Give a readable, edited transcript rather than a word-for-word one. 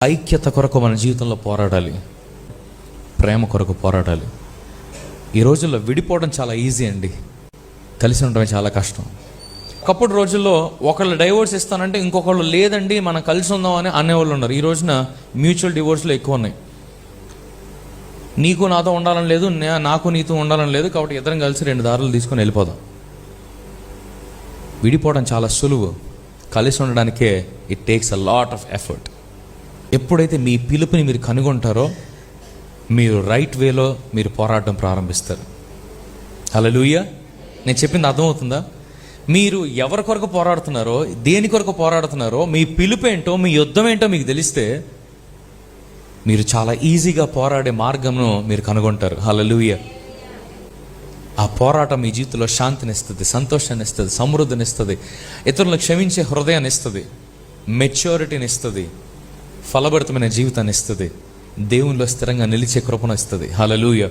ఐక్యత కొరకు మన జీవితంలో పోరాడాలి, ప్రేమ కొరకు పోరాడాలి. ఈ రోజుల్లో విడిపోవడం చాలా ఈజీ అండి, కలిసి ఉండడం చాలా కష్టం. ఒకప్పుడు రోజుల్లో ఒకళ్ళు డైవోర్స్ ఇస్తానంటే ఇంకొకళ్ళు లేదండి మనం కలిసి ఉందాం అని అనేవాళ్ళు ఉన్నారు. ఈ రోజున మ్యూచువల్ డివోర్స్లు ఎక్కువ ఉన్నాయి. నీకు నాతో ఉండాలని లేదు, నాకు నీతో ఉండాలని లేదు, కాబట్టి ఇద్దరం కలిసి 2 దారులు తీసుకొని వెళ్ళిపోదాం. విడిపోవడం చాలా సులువు, కలిసి ఉండడానికే it takes a lot of effort. ఎప్పుడైతే మీ పిలుపుని మీరు కనుగొంటారో మీరు రైట్ వేలో మీరు పోరాటం ప్రారంభిస్తారు. హల్లెలూయా. నేను చెప్పింది అర్థమవుతుందా? మీరు ఎవరి కొరకు పోరాడుతున్నారో, దేని కొరకు పోరాడుతున్నారో, మీ పిలుపు ఏంటో, మీ యుద్ధం ఏంటో మీకు తెలిస్తే మీరు చాలా ఈజీగా పోరాడే మార్గంను మీరు కనుగొంటారు. హల్లెలూయా. ఆ పోరాటం మీ జీవితంలో శాంతిని ఇస్తుంది, సంతోషాన్ని ఇస్తుంది, సమృద్ధిని ఇస్తుంది, ఇతరులను క్షమించే హృదయాన్ని ఇస్తుంది, మెచ్యూరిటీని ఇస్తుంది, ఫలభరితమైన జీవితాన్ని ఇస్తుంది, దేవునిలో స్థిరంగా నిలిచే కృపను ఇస్తుంది. హల్లెలూయా.